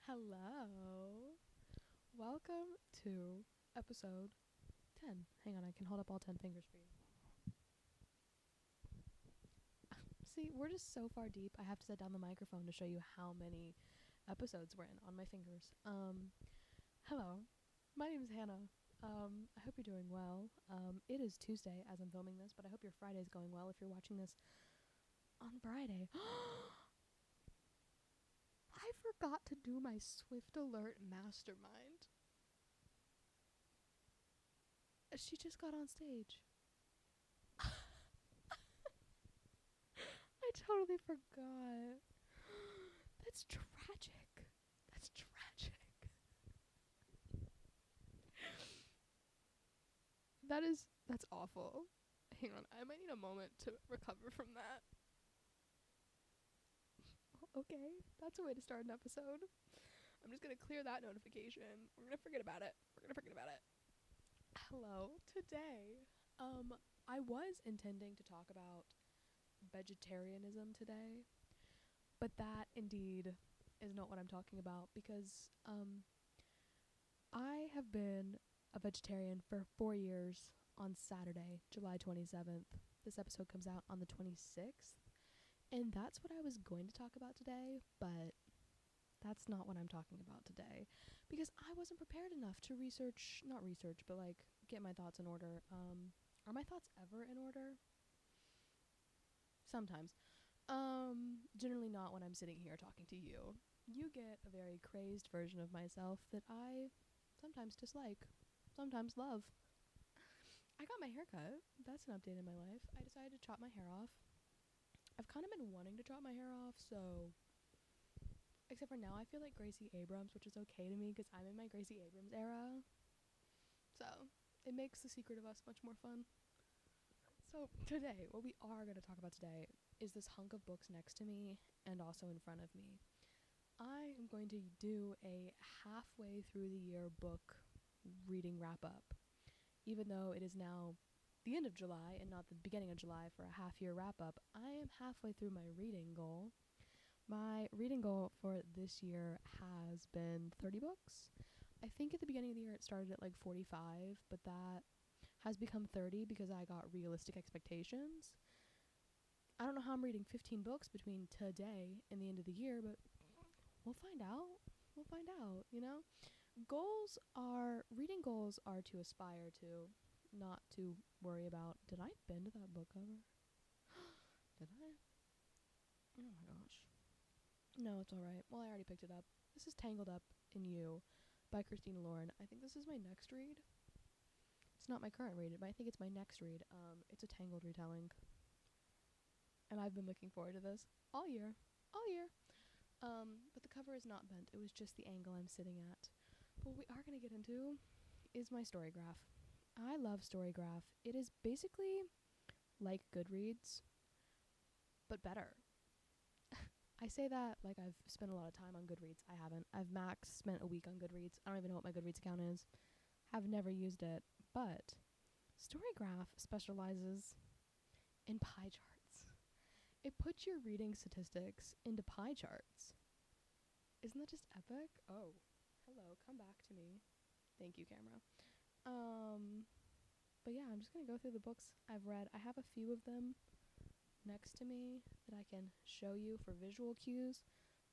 Hello. Welcome to episode 10. Hang on, I can hold up all 10 fingers for you. See, we're just so far deep. I have to set down the microphone to show you how many episodes we're in on my fingers. Hello. My name is Hannah. I hope you're doing well. It is Tuesday as I'm filming this, but I hope your Friday is going well if you're watching this on Friday. I forgot to do my Swift Alert Mastermind. She just got on stage. I totally forgot. That's tragic. That's tragic. That's awful. Hang on, I might need a moment to recover from that. Okay, that's a way to start an episode. I'm just gonna clear that notification. We're gonna forget about it. Hello. Today, I was intending to talk about vegetarianism today, but that indeed is not what I'm talking about because I have been a vegetarian for 4 years on Saturday, July 27th. This episode comes out on the 26th, and that's what I was going to talk about today, but that's not what I'm talking about today because I wasn't prepared enough to get my thoughts in order. Are my thoughts ever in order? Sometimes. Generally not when I'm sitting here talking to you. You get a very crazed version of myself that I sometimes dislike, sometimes love. I got my hair cut. That's an update in my life. I decided to chop my hair off. I've kind of been wanting to chop my hair off, so... Except for now, I feel like Gracie Abrams, which is okay to me because I'm in my Gracie Abrams era. So, it makes The Secret of Us much more fun. So, today, what we are going to talk about today is this hunk of books next to me and also in front of me. I am going to do a halfway through the year book reading wrap-up. Even though it is now the end of July and not the beginning of July for a half-year wrap-up, I am halfway through my reading goal. My reading goal for this year has been 30 books. I think at the beginning of the year it started at like 45, but that has become 30 because I got realistic expectations. I don't know how I'm reading 15 books between today and the end of the year, but we'll find out. You know? Reading goals are to aspire to, not to worry about. Did I bend that book cover? Did I? Oh my gosh. No, it's alright. Well, I already picked it up. This is Tangled Up in You by Christina Lauren. I think this is my next read. It's not my current read, but I think it's my next read. It's a Tangled retelling. And I've been looking forward to this all year. But the cover is not bent. It was just the angle I'm sitting at. But what we are going to get into is my Storygraph. I love Storygraph. It is basically like Goodreads, but better. I say that like I've spent a lot of time on Goodreads. I haven't. I've max spent a week on Goodreads. I don't even know what my Goodreads account is. Have never used it. But Storygraph specializes in pie charts. It puts your reading statistics into pie charts. Isn't that just epic? Oh, hello, come back to me. Thank you, camera. But yeah, I'm just gonna go through the books I've read. I have a few of them next to me that I can show you for visual cues.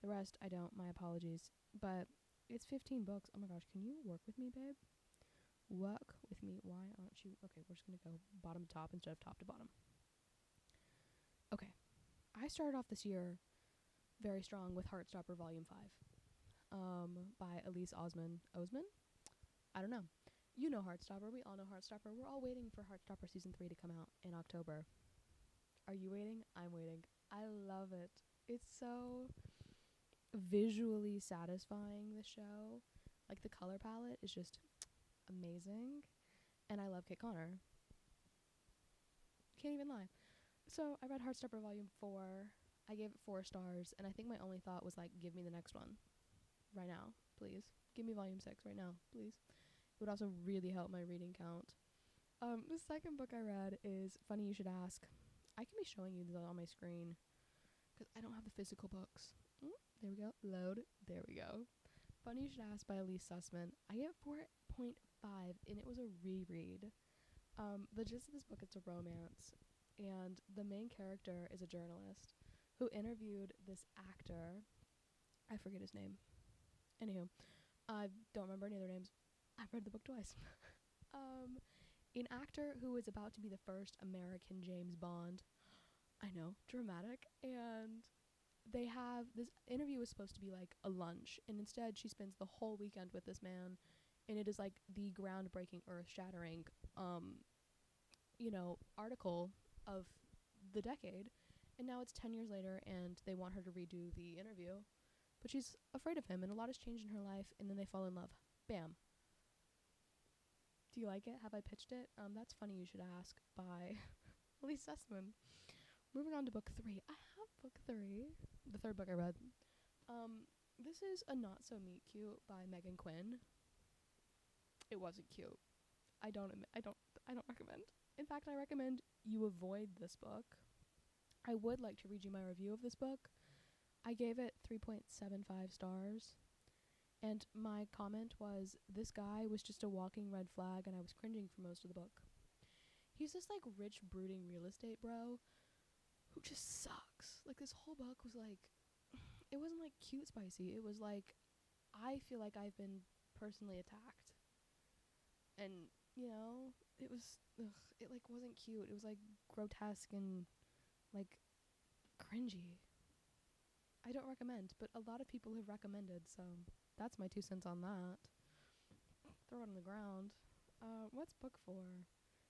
The rest I don't, my apologies. But it's 15 books. Oh my gosh, can you work with me, babe? Work with me. Why aren't you? Okay, we're just gonna go bottom to top instead of top to bottom. Okay, I started off this year very strong with Heartstopper Volume 5 by Elise Osman. I don't know. You know Heartstopper. We all know Heartstopper. We're all waiting for Heartstopper Season 3 to come out in October. Are you waiting? I'm waiting. I love it. It's so visually satisfying, the show. Like, the color palette is just amazing. And I love Kit Connor. Can't even lie. So, I read Heartstopper Volume 4. I gave it 4 stars. And I think my only thought was, like, give me the next one. Right now. Please. Give me Volume 6 right now. Please. It would also really help my reading count. The second book I read is Funny You Should Ask. I can be showing you these on my screen because I don't have the physical books. There we go. Load. There we go. Funny You Should Ask by Elise Sussman. I get 4.5, and it was a reread. The gist of this book, it's a romance, and the main character is a journalist who interviewed this actor. I forget his name. Anywho, I don't remember any other names. I've read the book twice. um, an actor who is about to be the first American James Bond. I know, dramatic. And they have this interview is supposed to be like a lunch, and instead she spends the whole weekend with this man, and it is like the groundbreaking, earth-shattering, article of the decade. And now it's 10 years later, and they want her to redo the interview, but she's afraid of him, and a lot has changed in her life, and then they fall in love. Bam. Do you like it? Have I pitched it? That's Funny You Should Ask by Elise Sussman. Moving on to book 3. I have book 3, the third book I read. This is A Not So Meet Cute by Megan Quinn. It wasn't cute. I don't recommend. In fact, I recommend you avoid this book. I would like to read you my review of this book. I gave it 3.75 stars. And my comment was, this guy was just a walking red flag, and I was cringing for most of the book. He's this, like, rich, brooding real estate bro who just sucks. Like, this whole book was, like, it wasn't, like, cute spicy. It was, like, I feel like I've been personally attacked. And, it was, it, like, wasn't cute. It was, like, grotesque and, like, cringy. I don't recommend, but a lot of people have recommended, so that's my 2 cents on that. Throw it on the ground. What's book 4?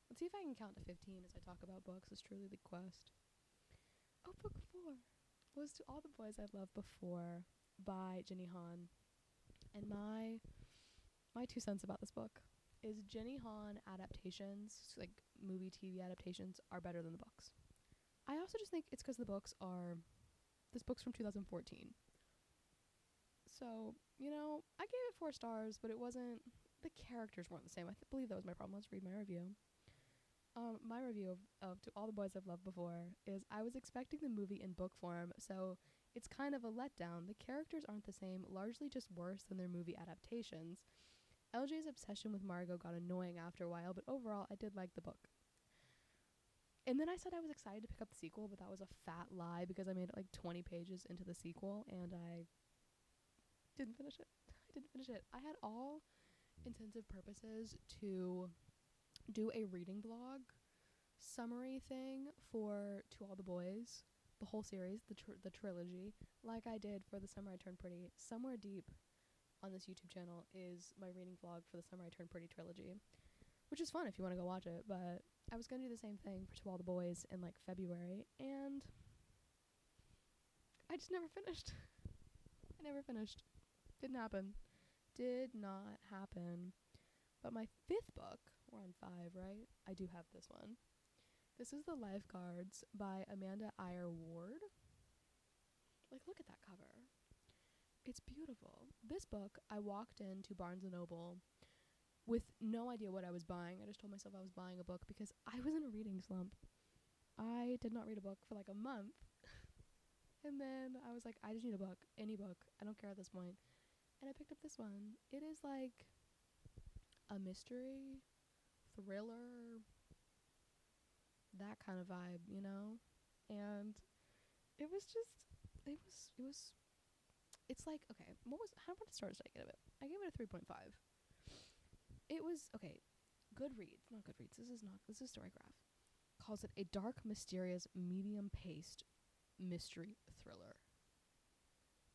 Let's see if I can count to 15 as I talk about books. It's truly the quest. Oh, book 4 was To All the Boys I've Loved Before by Jenny Han. And my 2 cents about this book is Jenny Han adaptations, like movie TV adaptations, are better than the books. I also just think it's because this book's from 2014. So, I gave it 4 stars, but it wasn't, the characters weren't the same. I believe that was my problem. Let's read my review. My review of To All the Boys I've Loved Before is, I was expecting the movie in book form, so it's kind of a letdown. The characters aren't the same, largely just worse than their movie adaptations. LJ's obsession with Margot got annoying after a while, but overall, I did like the book. And then I said I was excited to pick up the sequel, but that was a fat lie because I made it like 20 pages into the sequel, and I didn't finish it. I had all intensive purposes to do a reading blog summary thing for To All the Boys, the whole series, the trilogy, like I did for The Summer I Turned Pretty. Somewhere deep on this YouTube channel is my reading vlog for The Summer I Turned Pretty trilogy, which is fun if you want to go watch it, but I was going to do the same thing for To All the Boys in like February, and I just never finished. Didn't happen. Did not happen. But my 5th book, we're on 5, right? I do have this one. This is The Lifeguards by Amanda Iyer Ward. Like, look at that cover. It's beautiful. This book, I walked into Barnes & Noble with no idea what I was buying. I just told myself I was buying a book because I was in a reading slump. I did not read a book for like a month. And then I was like, I just need a book. Any book. I don't care at this point. And I picked up this one. It is like a mystery, thriller, that kind of vibe, And it was it's like, okay, how many stars did I give it? I gave it a 3.5. It was, okay, Goodreads, not Goodreads, this is Storygraph, calls it a dark, mysterious, medium-paced mystery thriller.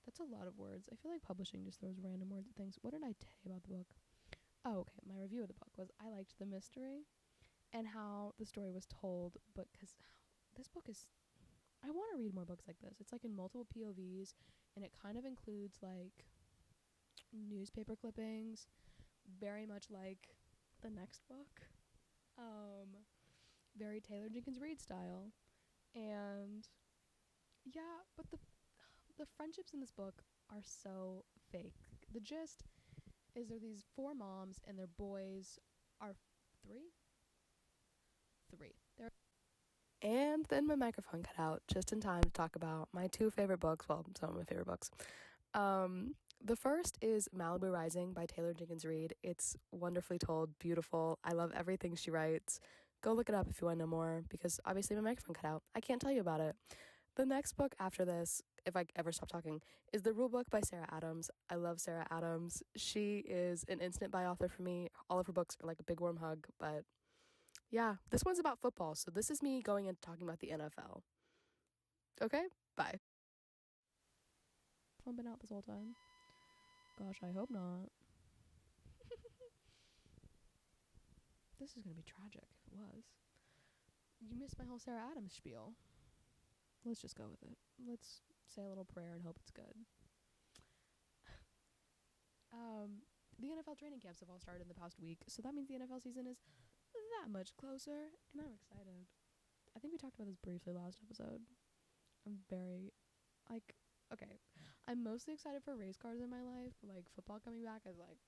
That's a lot of words. I feel like publishing just throws random words at things. What did I tell you about the book? Oh, okay, my review of the book was I liked the mystery and how the story was told, but because this book is, I want to read more books like this. It's like in multiple POVs, and it kind of includes like newspaper clippings, very much like the next book, very Taylor Jenkins Reid style, and yeah, but the friendships in this book are so fake. The gist is there are these 4 moms, and their boys are 3. And then my microphone cut out just in time to talk about my 2 favorite books. Well, some of my favorite books. The first is Malibu Rising by Taylor Jenkins Reid. It's wonderfully told, beautiful. I love everything she writes. Go look it up if you want to know more, because obviously my microphone cut out. I can't tell you about it. The next book after this, if I ever stop talking, is The Rule Book by Sarah Adams. I love Sarah Adams. She is an instant buy author for me. All of her books are like a big warm hug, but yeah, this one's about football, so this is me going and talking about the NFL. Okay, bye. I've been out this whole time. Gosh, I hope not. This is gonna be tragic if it was. You missed my whole Sarah Adams spiel. Let's just go with it. Let's say a little prayer and hope it's good. The NFL training camps have all started in the past week, so that means the NFL season is that much closer, and I'm excited. I think we talked about this briefly last episode. I'm very, okay. I'm mostly excited for race cars in my life, but like football coming back is like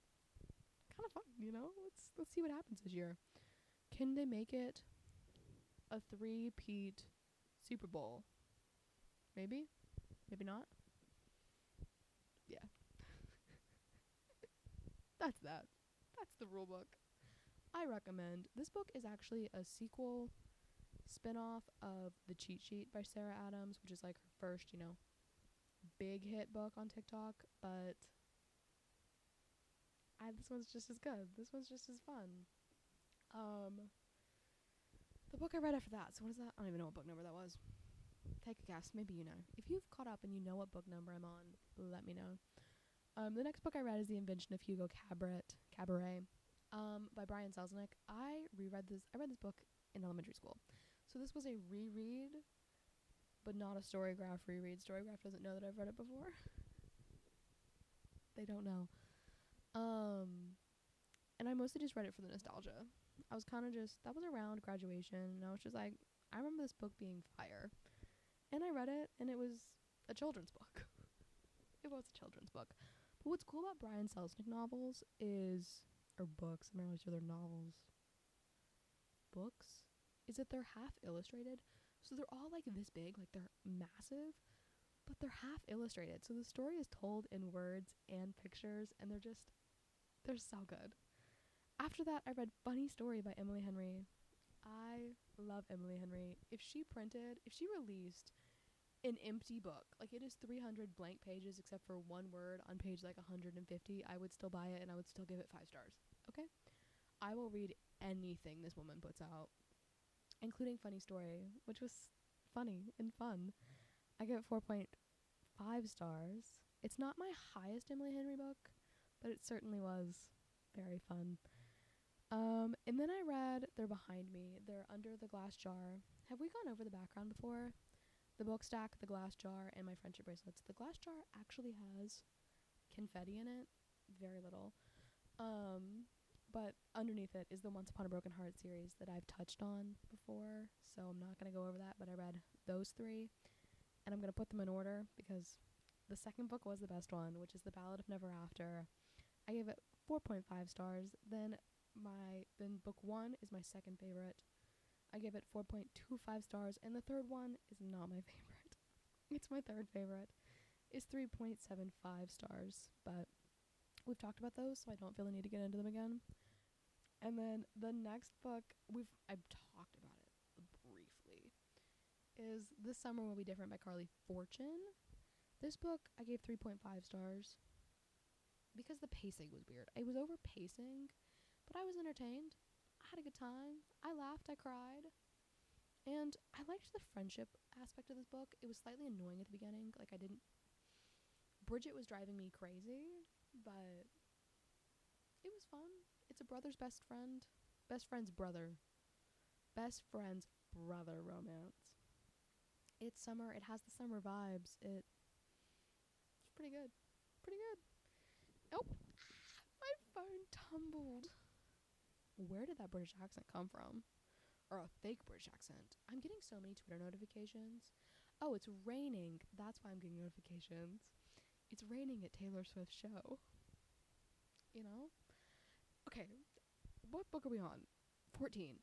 kind of fun, you know? Let's see what happens this year. Can they make it a 3-peat Super Bowl? Maybe? Maybe not? Yeah. That's that. That's the rule book. I recommend. This book is actually a sequel spin-off of The Cheat Sheet by Sarah Adams, which is like her first, big hit book on TikTok, but this one's just as good. This one's just as fun. The book I read after that, so what is that? I don't even know what book number that was. Take a guess. Maybe you know. If you've caught up and you know what book number I'm on, let me know. The next book I read is The Invention of Hugo Cabaret, by Brian Selznick. I read this book in elementary school. So this was a reread, but not a Storygraph reread. Storygraph doesn't know that I've read it before. They don't know. And I mostly just read it for the nostalgia. I was kind of that was around graduation, and I was just like, I remember this book being fire. And I read it, and it was a children's book. It was a children's book. But what's cool about Brian Selznick novels or books, I'm not really sure they're novels. Books? Is that they're half illustrated. So they're all like this big, like they're massive, but they're half illustrated. So the story is told in words and pictures, and they're so good. After that, I read Funny Story by Emily Henry. I love Emily Henry. If she released an empty book, like it is 300 blank pages except for one word on page like 150, I would still buy it and I would still give it 5 stars. Okay? I will read anything this woman puts out, including Funny Story, which was funny and fun. I give it 4.5 stars. It's not my highest Emily Henry book, but it certainly was very fun. And then I read They're Behind Me. They're Under the Glass Jar. Have we gone over the background before? The book stack, the glass jar, and my friendship bracelets. The glass jar actually has confetti in it. Very little. But underneath it is the Once Upon a Broken Heart series that I've touched on before, so I'm not going to go over that, but I read those 3, and I'm going to put them in order because the second book was the best one, which is The Ballad of Never After. I gave it 4.5 stars. Then book 1 is my second favorite. I give it 4.25 stars, and the third one is not my favorite. It's my third favorite. It's 3.75 stars, but we've talked about those, so I don't feel the need to get into them again. And then the next book, I've talked about it briefly, is This Summer Will Be Different by Carly Fortune. This book, I gave 3.5 stars because the pacing was weird. It was over pacing, but I was entertained. I had a good time. I laughed. I cried. And I liked the friendship aspect of this book. It was slightly annoying at the beginning. Bridget was driving me crazy, but it was fun. It's a brother's best friend. Best friend's brother. Best friend's brother romance. It's summer. It has the summer vibes. It's pretty good. Pretty good. Oh, my phone tumbled. Where did that British accent come from? Or a fake British accent? I'm getting so many Twitter notifications. Oh, it's raining. That's why I'm getting notifications. It's raining at Taylor Swift's show. You know? Okay, what book are we on? 14.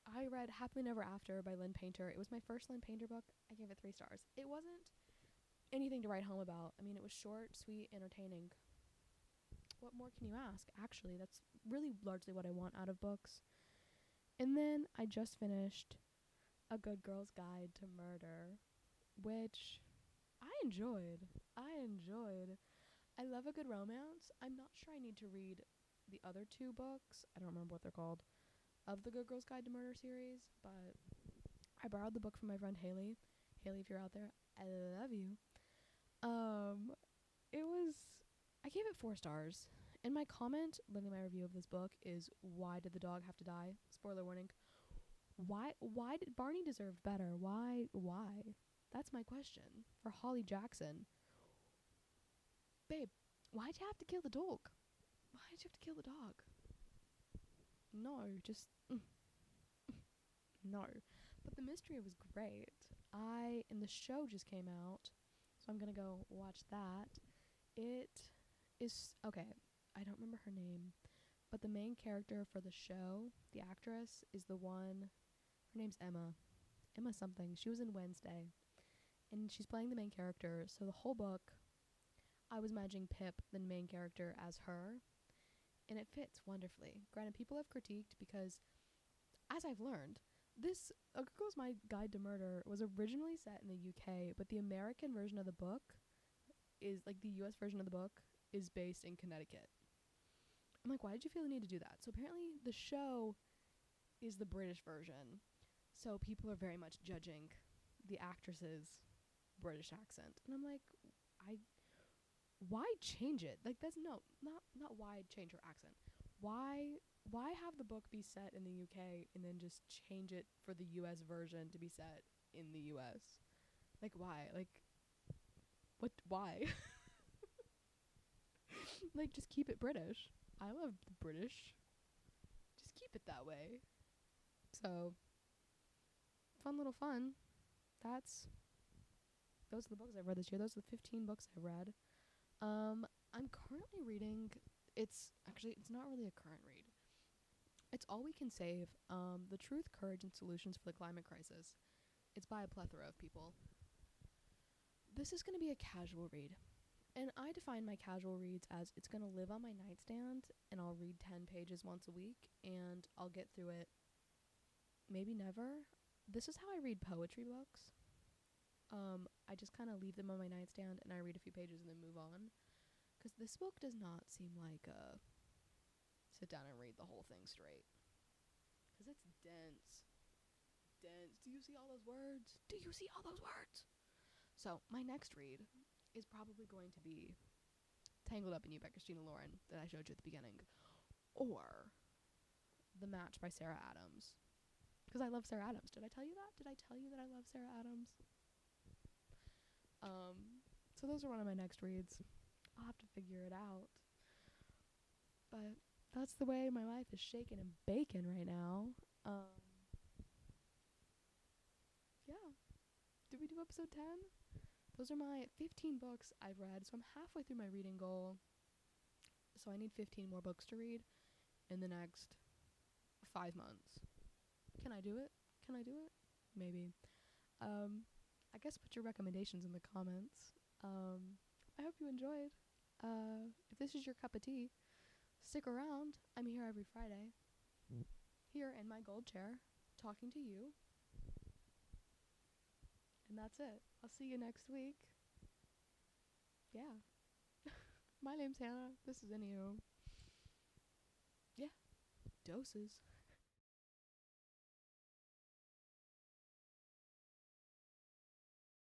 I read Happily Never After by Lynn Painter. It was my first Lynn Painter book. I gave it 3 stars. It wasn't anything to write home about. I mean, it was short, sweet, entertaining. what more can you ask? Actually, that's really largely what I want out of books. And then I just finished A Good Girl's Guide to Murder, which I enjoyed. I love a good romance. I'm not sure I need to read the other two books. I don't remember what they're called, of the Good Girl's Guide to Murder series, but I borrowed the book from my friend Haley. Haley, if you're out there, I love you. It was, I gave it 4 stars. And my comment, literally my review of this book, is why did the dog have to die? Spoiler warning. Why did Barney deserve better? Why? That's my question for Holly Jackson. Babe, why'd you have to kill the dog? Why'd you have to kill the dog? No, just no. But the mystery was great. And the show just came out, so I'm gonna go watch that. It is, okay, I don't remember her name, but the main character for the show, the actress, is the one, her name's Emma something. She was in Wednesday, and she's playing the main character. So the whole book, I was imagining Pip, the main character, as her, and it fits wonderfully. Granted, people have critiqued because, as I've learned, this A Good Girl's Guide to Murder was originally set in the UK, but the American version of the book is, like, the US version of the book is based in Connecticut. I'm like, why did you feel the need to do that? So apparently the show is the British version, so people are very much judging the actress's British accent. And I'm like, why change it? Like, that's not why change her accent. Why have the book be set in the UK and then just change it for the US version to be set in the US? Like, why? Like, what? Why? Like, just keep it British. I love the British. Just keep it that way. So, little fun. Those are the books I've read this year. Those are the 15 books I've read. I'm currently reading, it's not really a current read. It's All We Can Save, The Truth, Courage, and Solutions for the Climate Crisis. It's by a plethora of people. This is going to be a casual read. And I define my casual reads as it's going to live on my nightstand, and I'll read 10 pages once a week, and I'll get through it maybe never. This is how I read poetry books. I just kind of leave them on my nightstand, and I read a few pages and then move on. Because this book does not seem like sit down and read the whole thing straight. Because it's dense. Do you see all those words? So, my next read is probably going to be Tangled Up in You by Christina Lauren that I showed you at the beginning. Or The Match by Sarah Adams. Because I love Sarah Adams. Did I tell you that? Did I tell you that I love Sarah Adams? So those are one of my next reads. I'll have to figure it out. But that's the way my life is shaking and baking right now. Yeah. Did we do episode 10? Those are my 15 books I've read. So I'm halfway through my reading goal. So I need 15 more books to read in the next 5 months. Can I do it? Maybe. I guess put your recommendations in the comments. I hope you enjoyed. If this is your cup of tea, stick around. I'm here every Friday. Here in my gold chair, talking to you. And that's it. I'll see you next week. Yeah. My name's Hannah. This is ANYWHO. Yeah. Doses.